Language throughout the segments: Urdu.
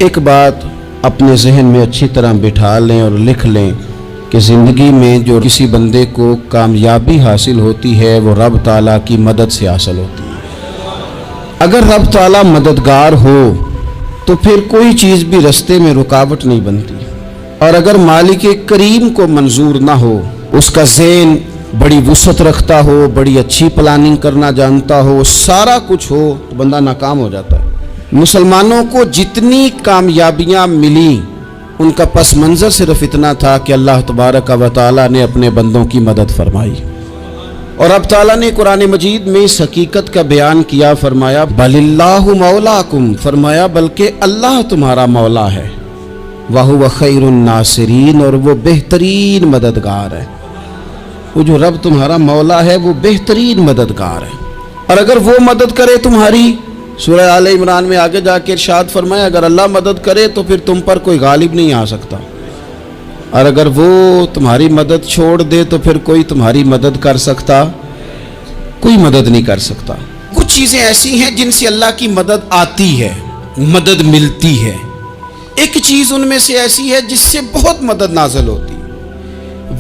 ایک بات اپنے ذہن میں اچھی طرح بٹھا لیں اور لکھ لیں کہ زندگی میں جو کسی بندے کو کامیابی حاصل ہوتی ہے وہ رب تعالیٰ کی مدد سے حاصل ہوتی ہے۔ اگر رب تعالیٰ مددگار ہو تو پھر کوئی چیز بھی رستے میں رکاوٹ نہیں بنتی، اور اگر مالک کریم کو منظور نہ ہو، اس کا ذہن بڑی وسعت رکھتا ہو، بڑی اچھی پلاننگ کرنا جانتا ہو، سارا کچھ ہو، تو بندہ ناکام ہو جاتا ہے۔ مسلمانوں کو جتنی کامیابیاں ملی ان کا پس منظر صرف اتنا تھا کہ اللہ تبارک و تعالیٰ نے اپنے بندوں کی مدد فرمائی، اور اب تعالیٰ نے قرآن مجید میں اس حقیقت کا بیان کیا، فرمایا بل اللہ مولاکم، فرمایا بلکہ اللہ تمہارا مولا ہے، وَهُوَ خَيْرُ النَّاصِرِينَ، اور وہ بہترین مددگار ہے۔ وہ جو رب تمہارا مولا ہے وہ بہترین مددگار ہے، اور اگر وہ مدد کرے تمہاری، سورہ آل عمران میں آگے جا کے ارشاد فرمایا اگر اللہ مدد کرے تو پھر تم پر کوئی غالب نہیں آ سکتا، اور اگر وہ تمہاری مدد چھوڑ دے تو پھر کوئی تمہاری مدد کر سکتا؟ کوئی مدد نہیں کر سکتا۔ کچھ چیزیں ایسی ہیں جن سے اللہ کی مدد آتی ہے، مدد ملتی ہے۔ ایک چیز ان میں سے ایسی ہے جس سے بہت مدد نازل ہوتی ہے،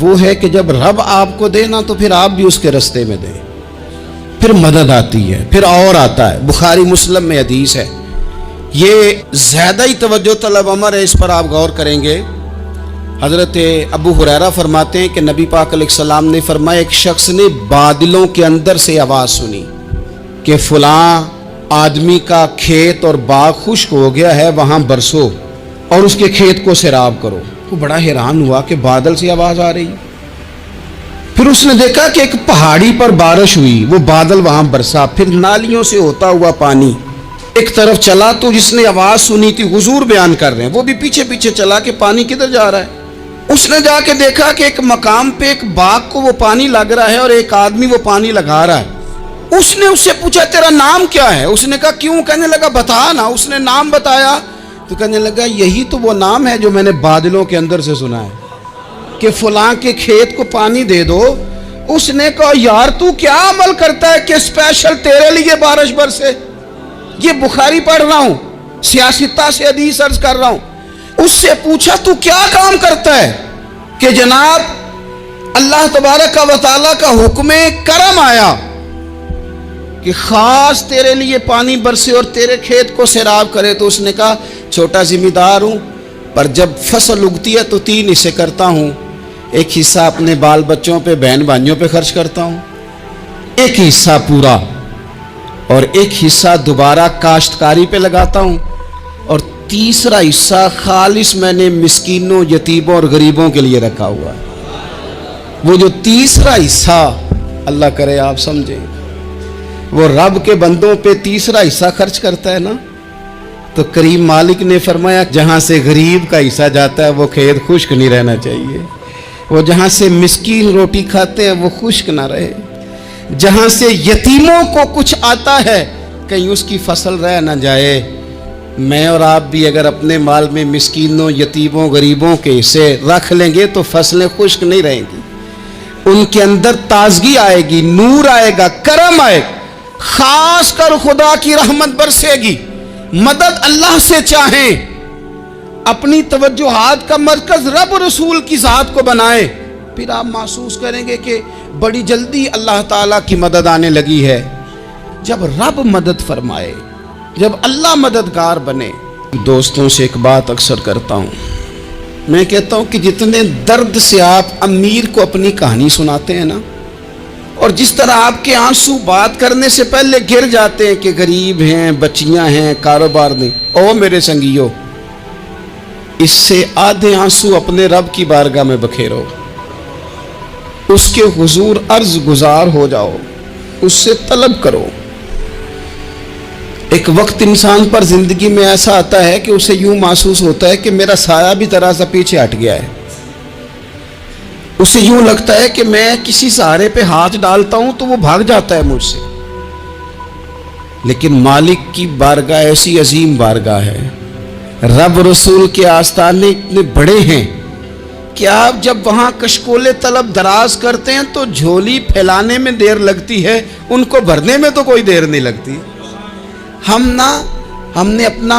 وہ ہے کہ جب رب آپ کو دے نا تو پھر آپ بھی اس کے رستے میں دیں، پھر مدد آتی ہے، پھر اور آتا ہے۔ بخاری مسلم میں حدیث ہے، یہ زیادہ ہی توجہ طلب امر ہے، اس پر آپ غور کریں گے۔ حضرت ابو ہریرہ فرماتے ہیں کہ نبی پاک علیہ السلام نے فرمایا ایک شخص نے بادلوں کے اندر سے آواز سنی کہ فلاں آدمی کا کھیت اور باغ خشک ہو گیا ہے، وہاں برسو اور اس کے کھیت کو سیراب کرو۔ وہ بڑا حیران ہوا کہ بادل سے آواز آ رہی۔ پھر اس نے دیکھا کہ ایک پہاڑی پر بارش ہوئی، وہ بادل وہاں برسا، پھر نالیوں سے ہوتا ہوا پانی ایک طرف چلا۔ تو جس نے آواز سنی تھی، حضور بیان کر رہے ہیں، وہ بھی پیچھے پیچھے چلا کہ پانی کدھر جا رہا ہے۔ اس نے جا کے دیکھا کہ ایک مقام پہ ایک باغ کو وہ پانی لگ رہا ہے اور ایک آدمی وہ پانی لگا رہا ہے۔ اس نے اس سے پوچھا تیرا نام کیا ہے؟ اس نے کہا کیوں؟ کہنے لگا بتا نا۔ اس نے نام بتایا تو کہنے لگا یہی تو وہ نام ہے جو میں نے بادلوں کے اندر سے سنا ہے کہ فلاں کے کھیت کو پانی دے دو۔ اس نے کہا یار تو کیا عمل کرتا ہے کہ اسپیشل تیرے لیے بارش برسے؟ یہ بخاری پڑھ رہا ہوں، سیاستہ سے حدیث عرض کر رہا ہوں۔ اس سے پوچھا تو کیا کام کرتا ہے کہ جناب اللہ تبارک و تعالیٰ کا حکم کرم آیا کہ خاص تیرے لیے پانی برسے اور تیرے کھیت کو سیراب کرے؟ تو اس نے کہا چھوٹا ذمہ دار ہوں، پر جب فصل اگتی ہے تو 3 حصے کرتا ہوں، ایک حصہ اپنے بال بچوں پہ بہن بھائیوں پہ خرچ کرتا ہوں، ایک حصہ پورا، اور ایک حصہ دوبارہ کاشتکاری پہ لگاتا ہوں، اور تیسرا حصہ خالص میں نے مسکینوں، یتیموں اور غریبوں کے لیے رکھا ہوا ہے۔ وہ جو تیسرا حصہ اللہ کرے آپ سمجھیں، وہ رب کے بندوں پہ تیسرا حصہ خرچ کرتا ہے نا، تو کریم مالک نے فرمایا جہاں سے غریب کا حصہ جاتا ہے وہ کھیت خشک نہیں رہنا چاہیے، وہ جہاں سے مسکین روٹی کھاتے ہیں وہ خشک نہ رہے، جہاں سے یتیموں کو کچھ آتا ہے کہیں اس کی فصل رہ نہ جائے۔ میں اور آپ بھی اگر اپنے مال میں مسکینوں، یتیموں، غریبوں کے حصے رکھ لیں گے تو فصلیں خشک نہیں رہیں گی، ان کے اندر تازگی آئے گی، نور آئے گا، کرم آئے گا، خاص کر خدا کی رحمت برسے گی۔ مدد اللہ سے چاہیں، اپنی توجہات کا مرکز رب رسول کی ذات کو بنائیں، پھر آپ محسوس کریں گے کہ بڑی جلدی اللہ تعالیٰ کی مدد آنے لگی ہے۔ جب رب مدد فرمائے، جب اللہ مددگار بنے۔ دوستوں سے ایک بات اکثر کرتا ہوں، میں کہتا ہوں کہ جتنے درد سے آپ امیر کو اپنی کہانی سناتے ہیں نا، اور جس طرح آپ کے آنسو بات کرنے سے پہلے گر جاتے ہیں کہ غریب ہیں، بچیاں ہیں، کاروبار نہیں، او میرے سنگیو، اس سے آدھے آنسو اپنے رب کی بارگاہ میں بکھیرو، اس کے حضور عرض گزار ہو جاؤ، اس سے طلب کرو۔ ایک وقت انسان پر زندگی میں ایسا آتا ہے کہ اسے یوں محسوس ہوتا ہے کہ میرا سایہ بھی ذرا سا پیچھے ہٹ گیا ہے، اسے یوں لگتا ہے کہ میں کسی سہارے پہ ہاتھ ڈالتا ہوں تو وہ بھاگ جاتا ہے مجھ سے۔ لیکن مالک کی بارگاہ ایسی عظیم بارگاہ ہے، رب رسول کے آستانے اتنے بڑے ہیں کہ آپ جب وہاں کشکول طلب دراز کرتے ہیں تو جھولی پھیلانے میں دیر لگتی ہے، ان کو بھرنے میں تو کوئی دیر نہیں لگتی۔ ہم نے اپنا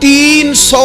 300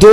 2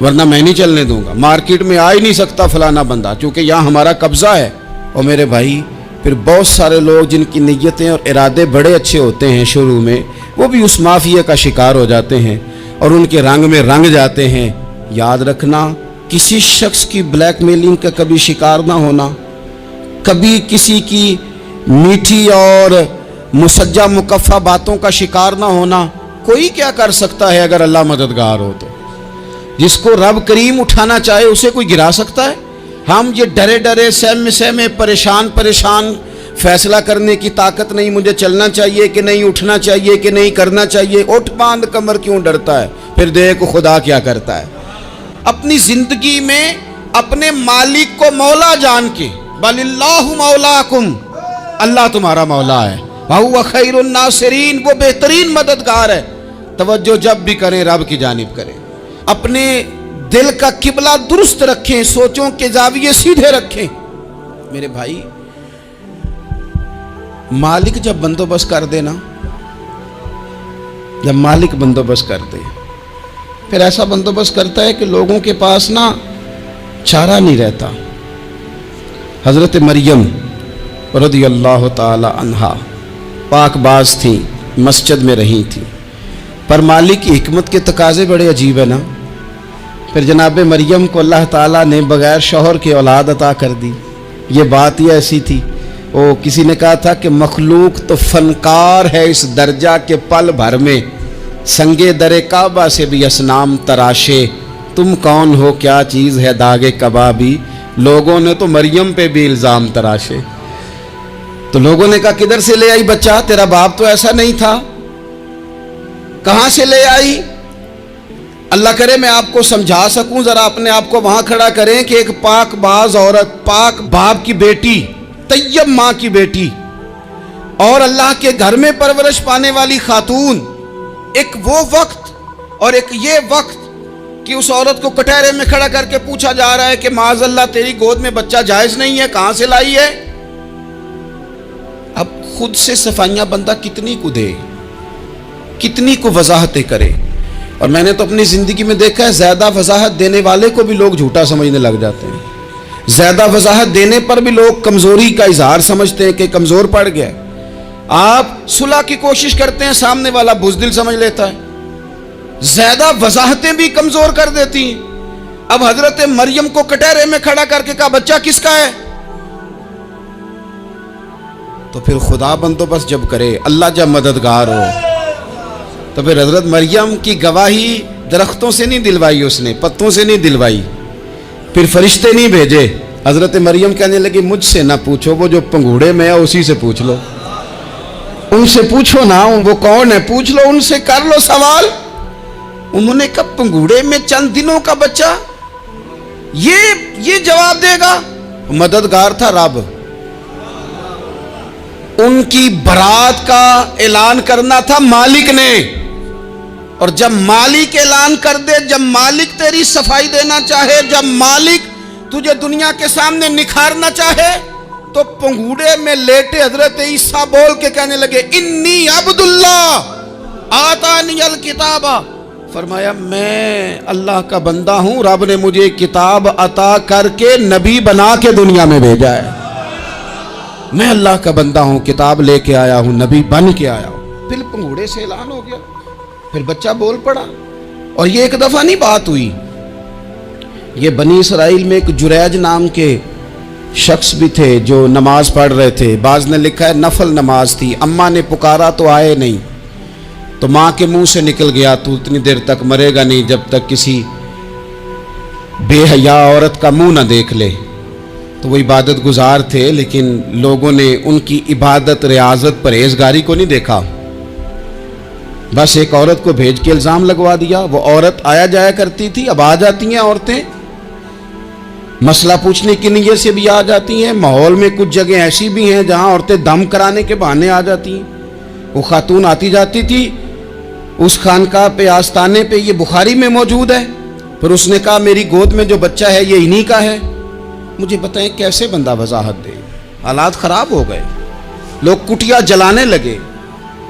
ورنہ میں نہیں چلنے دوں گا، مارکیٹ میں آ ہی نہیں سکتا فلانا بندہ، چونکہ یہاں ہمارا قبضہ ہے۔ اور میرے بھائی پھر بہت سارے لوگ جن کی نیتیں اور ارادے بڑے اچھے ہوتے ہیں شروع میں، وہ بھی اس مافیا کا شکار ہو جاتے ہیں اور ان کے رنگ میں رنگ جاتے ہیں۔ یاد رکھنا، کسی شخص کی بلیک میلنگ کا کبھی شکار نہ ہونا، کبھی کسی کی میٹھی اور مسجع مکفہ باتوں کا شکار نہ ہونا۔ کوئی کیا کر سکتا ہے اگر اللہ مددگار ہو تو؟ جس کو رب کریم اٹھانا چاہے اسے کوئی گرا سکتا ہے؟ ہم یہ ڈرے ڈرے سہمے پریشان فیصلہ کرنے کی طاقت نہیں، مجھے چلنا چاہیے کہ نہیں، اٹھنا چاہیے کہ نہیں، کرنا چاہیے، اٹھ باندھ کمر کیوں ڈرتا ہے؟ پھر دیکھ خدا کیا کرتا ہے۔ اپنی زندگی میں اپنے مالک کو مولا جان کے، بل اللہ مولاکم، اللہ تمہارا مولا ہے، وَهُوَ خَيْرُ النَّاصِرِينَ، وہ بہترین مددگار ہے۔ توجہ جب بھی کریں رب کی جانب کریں، اپنے دل کا قبلہ درست رکھیں، سوچوں کے زاویے سیدھے رکھیں۔ میرے بھائی مالک جب بندوبست کر دے نا، جب مالک بندوبست کر دے، پھر ایسا بندوبست کرتا ہے کہ لوگوں کے پاس نا چارہ نہیں رہتا۔ حضرت مریم رضی اللہ تعالی عنہا پاک باز تھیں، مسجد میں رہی تھیں، پر مالک کی حکمت کے تقاضے بڑے عجیب ہیں نا۔ پھر جناب مریم کو اللہ تعالیٰ نے بغیر شوہر کے اولاد عطا کر دی۔ یہ بات ہی ایسی تھی، وہ کسی نے کہا تھا کہ مخلوق تو فنکار ہے اس درجہ کے پل بھر میں سنگے در کعبہ سے بھی اصنام تراشے، تم کون ہو کیا چیز ہے داغ کبابی، لوگوں نے تو مریم پہ بھی الزام تراشے۔ تو لوگوں نے کہا کدھر سے لے آئی بچہ، تیرا باپ تو ایسا نہیں تھا، کہاں سے لے آئی؟ اللہ کرے میں آپ کو سمجھا سکوں، ذرا اپنے آپ کو وہاں کھڑا کریں کہ ایک پاک باز عورت، پاک باپ کی بیٹی، طیب ماں کی بیٹی، اور اللہ کے گھر میں پرورش پانے والی خاتون، ایک وہ وقت اور ایک یہ وقت کہ اس عورت کو کٹہرے میں کھڑا کر کے پوچھا جا رہا ہے کہ معاذ اللہ تیری گود میں بچہ جائز نہیں ہے، کہاں سے لائی ہے؟ اب خود سے صفائیاں بندہ کتنی کو دے، کتنی کو وضاحتیں کرے۔ اور میں نے تو اپنی زندگی میں دیکھا ہے زیادہ وضاحت دینے والے کو بھی لوگ جھوٹا سمجھنے لگ جاتے ہیں، زیادہ وضاحت دینے پر بھی لوگ کمزوری کا اظہار سمجھتے ہیں کہ کمزور پڑ گیا۔ آپ صلح کی کوشش کرتے ہیں، سامنے والا بزدل سمجھ لیتا ہے، زیادہ وضاحتیں بھی کمزور کر دیتی ہیں۔ اب حضرت مریم کو کٹہرے میں کھڑا کر کے کہا بچہ کس کا ہے؟ تو پھر خدا بندوبست جب کرے، اللہ جب مددگار ہو، تو پھر حضرت مریم کی گواہی درختوں سے نہیں دلوائی، اس نے پتوں سے نہیں دلوائی، پھر فرشتے نہیں بھیجے۔ حضرت مریم کہنے لگی مجھ سے نہ پوچھو، وہ جو پنگوڑے میں ہے اسی سے پوچھ لو، ان سے پوچھو نا، وہ کون ہے پوچھ لو، ان سے کر لو سوال۔ انہوں نے کہا پنگوڑے میں چند دنوں کا بچہ یہ جواب دے گا؟ مددگار تھا رب، ان کی برات کا اعلان کرنا تھا مالک نے، اور جب مالک اعلان کر دے، جب مالک تیری صفائی دینا چاہے، جب مالک تجھے دنیا کے سامنے نکھارنا چاہے، تو پنگوڑے میں لیٹے حضرت عیسیٰ بول کے کہنے لگے انی عبداللہ آتانی الکتاب، فرمایا میں اللہ کا بندہ ہوں، رب نے مجھے کتاب عطا کر کے نبی بنا کے دنیا میں بھیجا ہے، میں اللہ کا بندہ ہوں، کتاب لے کے آیا ہوں، نبی بن کے آیا ہوں۔ پھر پنگوڑے سے اعلان ہو گیا، پھر بچہ بول پڑا۔ اور یہ ایک دفعہ نہیں بات ہوئی، یہ بنی اسرائیل میں ایک جریج نام کے شخص بھی تھے جو نماز پڑھ رہے تھے، بعض نے لکھا ہے نفل نماز تھی، اماں نے پکارا تو آئے نہیں، تو ماں کے منہ سے نکل گیا تو اتنی دیر تک مرے گا نہیں جب تک کسی بے حیا عورت کا منہ نہ دیکھ لے۔ تو وہ عبادت گزار تھے، لیکن لوگوں نے ان کی عبادت، ریاضت، پرہیزگاری کو نہیں دیکھا، بس ایک عورت کو بھیج کے الزام لگوا دیا۔ وہ عورت آیا جایا کرتی تھی، اب آ جاتی ہیں عورتیں، مسئلہ پوچھنے کی نیت سے بھی آ جاتی ہیں۔ ماحول میں کچھ جگہ ایسی بھی ہیں جہاں عورتیں دم کرانے کے بہانے آ جاتی ہیں۔ وہ خاتون آتی جاتی تھی اس خانقاہ پہ، آستانے پہ، یہ بخاری میں موجود ہے۔ پھر اس نے کہا میری گود میں جو بچہ ہے یہ انہی کا ہے۔ مجھے بتائیں کیسے بندہ وضاحت دے؟ حالات خراب ہو گئے، لوگ کٹیا جلانے لگے،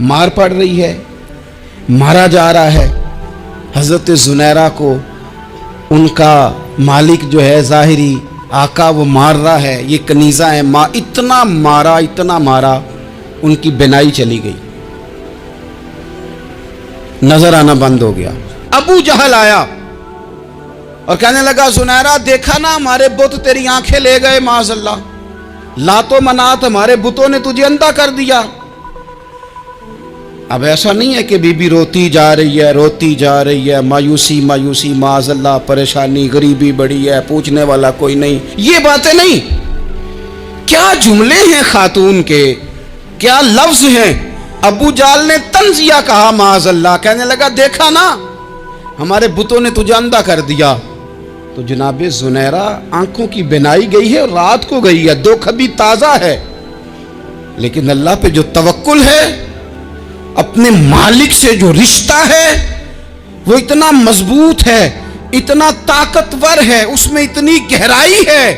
مار پڑ رہی ہے, مارا جا رہا ہے. حضرت زنیرہ کو ان کا مالک جو ہے ظاہری آقا وہ مار رہا ہے, یہ کنیزہ ہے, اتنا مارا ان کی بینائی چلی گئی, نظر آنا بند ہو گیا. ابو جہل آیا اور کہنے لگا زنیرہ دیکھا نا ہمارے بت تیری آنکھیں لے گئے, معاذ اللہ, لات و منات ہمارے بتوں نے تجھے اندھا کر دیا. اب ایسا نہیں ہے کہ بی بی روتی جا رہی ہے, مایوسی معاذ اللہ, پریشانی, غریبی بڑی ہے, پوچھنے والا کوئی نہیں, یہ باتیں نہیں. کیا جملے ہیں خاتون کے, کیا لفظ ہیں. ابو جہل نے تنزیہ کہا معاذ اللہ, کہنے لگا دیکھا نا ہمارے بتوں نے تجھے اندھا کر دیا. تو جناب زنیرہ آنکھوں کی بینائی گئی ہے اور رات کو گئی ہے, دکھ ابھی تازہ ہے, لیکن اللہ پہ جو توکل ہے, اپنے مالک سے جو رشتہ ہے وہ اتنا مضبوط ہے, اتنا طاقتور ہے, اس میں اتنی گہرائی ہے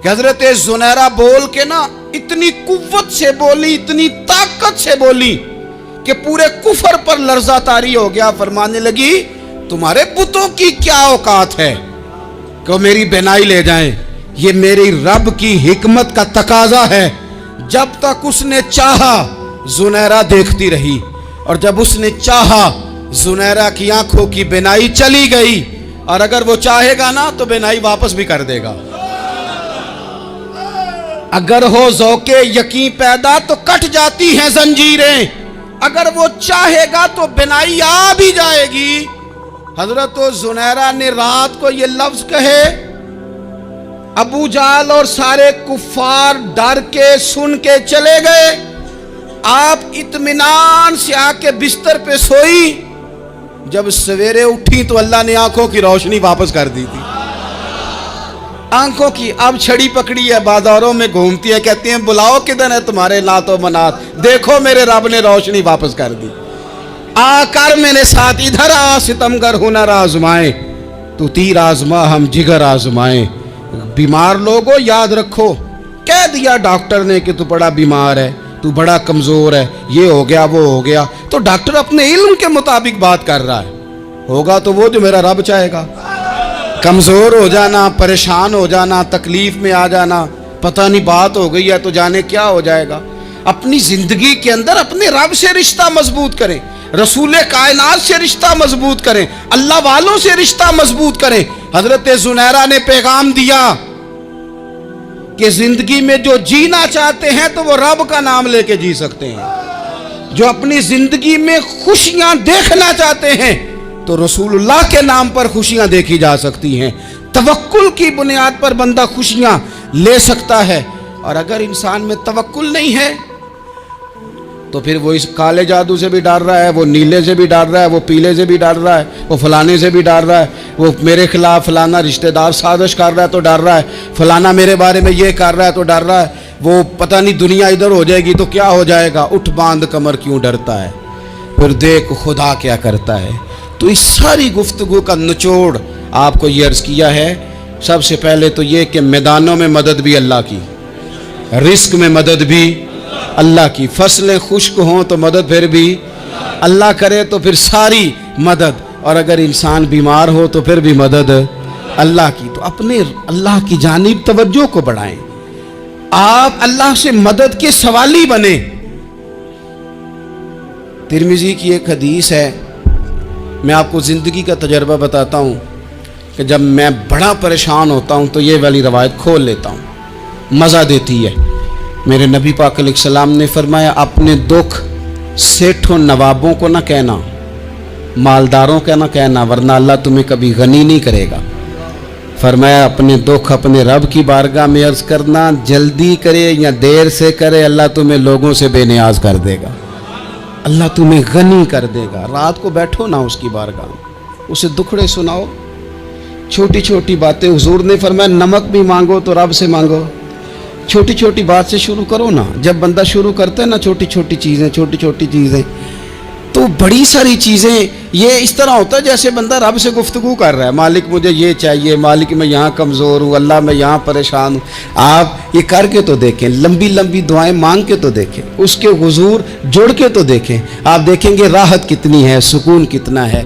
کہ حضرت زنیرہ بول کے نا اتنی قوت سے بولی, اتنی طاقت سے بولی کہ پورے کفر پر لرزہ طاری ہو گیا. فرمانے لگی تمہارے بتوں کی کیا اوقات ہے کہ وہ میری بینائی لے جائیں, یہ میری رب کی حکمت کا تقاضا ہے. جب تک اس نے چاہا زنیرہ دیکھتی رہی, اور جب اس نے چاہا زنیرہ کی آنکھوں کی بینائی چلی گئی, اور اگر وہ چاہے گا نا تو بینائی واپس بھی کر دے گا. اگر ہو ذوق یقین پیدا تو کٹ جاتی ہیں زنجیریں, اگر وہ چاہے گا تو بینائی آ بھی جائے گی. حضرت زنیرہ نے رات کو یہ لفظ کہے, ابو جہل اور سارے کفار ڈر کے سن کے چلے گئے. آپ اطمینان سے آ کے بستر پہ سوئی, جب سویرے اٹھی تو اللہ نے آنکھوں کی روشنی واپس کر دی تھی. آنکھوں کی اب چھڑی پکڑی ہے, بازاروں میں گھومتی ہے, کہتے ہیں بلاؤ کدھر ہے تمہارے لات و منات, دیکھو میرے رب نے روشنی واپس کر دی. آ کر میرے ساتھ ادھر آ, ستمگر ہنر آزمائے, تو تیر آزما ہم جگر آزمائے. بیمار لوگوں یاد رکھو, کہہ دیا ڈاکٹر نے کہ تو بڑا بیمار ہے, تو بڑا کمزور ہے, یہ ہو گیا وہ ہو گیا, تو ڈاکٹر اپنے علم کے مطابق بات کر رہا ہے. ہوگا تو وہ جو میرا رب چاہے گا. کمزور ہو جانا, پریشان ہو جانا, تکلیف میں آ جانا, پتہ نہیں بات ہو گئی ہے تو جانے کیا ہو جائے گا. اپنی زندگی کے اندر اپنے رب سے رشتہ مضبوط کریں, رسول کائنات سے رشتہ مضبوط کریں, اللہ والوں سے رشتہ مضبوط کریں. حضرت زنیرہ نے پیغام دیا کہ زندگی میں جو جینا چاہتے ہیں تو وہ رب کا نام لے کے جی سکتے ہیں, جو اپنی زندگی میں خوشیاں دیکھنا چاہتے ہیں تو رسول اللہ کے نام پر خوشیاں دیکھی جا سکتی ہیں. توکل کی بنیاد پر بندہ خوشیاں لے سکتا ہے. اور اگر انسان میں توکل نہیں ہے تو پھر وہ اس کالے جادو سے بھی ڈر رہا ہے, وہ نیلے سے بھی ڈر رہا ہے, وہ پیلے سے بھی ڈر رہا ہے, وہ فلانے سے بھی ڈر رہا ہے, وہ میرے خلاف فلانا رشتہ دار سازش کر رہا ہے تو ڈر رہا ہے, فلانا میرے بارے میں یہ کر رہا ہے تو ڈر رہا ہے, وہ پتہ نہیں دنیا ادھر ہو جائے گی تو کیا ہو جائے گا. اٹھ باندھ کمر کیوں ڈرتا ہے, پھر دیکھ خدا کیا کرتا ہے. تو اس ساری گفتگو کا نچوڑ آپ کو یہ عرض کیا ہے. سب سے پہلے تو یہ کہ میدانوں میں مدد بھی اللہ کی, رزق میں مدد بھی اللہ کی, فصلیں خشک ہوں تو مدد پھر بھی اللہ کرے تو پھر ساری مدد, اور اگر انسان بیمار ہو تو پھر بھی مدد اللہ کی. تو اپنے اللہ کی جانب توجہ کو بڑھائیں, آپ اللہ سے مدد کے سوالی بنیں. ترمذی کی ایک حدیث ہے, میں آپ کو زندگی کا تجربہ بتاتا ہوں کہ جب میں بڑا پریشان ہوتا ہوں تو یہ والی روایت کھول لیتا ہوں, مزہ دیتی ہے. میرے نبی پاک علیہ السلام نے فرمایا اپنے دکھ سیٹھوں نوابوں کو نہ کہنا, مالداروں کا نہ کہنا, ورنہ اللہ تمہیں کبھی غنی نہیں کرے گا. فرمایا اپنے دکھ اپنے رب کی بارگاہ میں عرض کرنا, جلدی کرے یا دیر سے کرے اللہ تمہیں لوگوں سے بے نیاز کر دے گا, اللہ تمہیں غنی کر دے گا. رات کو بیٹھو نا اس کی بارگاہ میں, اسے دکھڑے سناؤ, چھوٹی چھوٹی باتیں. حضور نے فرمایا نمک بھی مانگو تو رب سے مانگو, چھوٹی چھوٹی بات سے شروع کرو نا. جب بندہ شروع کرتا ہے نا چھوٹی چھوٹی چیزیں تو بڑی ساری چیزیں یہ اس طرح ہوتا ہے جیسے بندہ رب سے گفتگو کر رہا ہے، مالک مجھے یہ چاہیے، مالک میں یہاں کمزور ہوں، اللہ میں یہاں پریشان ہوں۔ آپ یہ کر کے تو دیکھیں، لمبی لمبی دعائیں مانگ کے تو دیکھیں، اس کے حضور جڑ کے تو دیکھیں، آپ دیکھیں گے راحت کتنی ہے، سکون کتنا ہے۔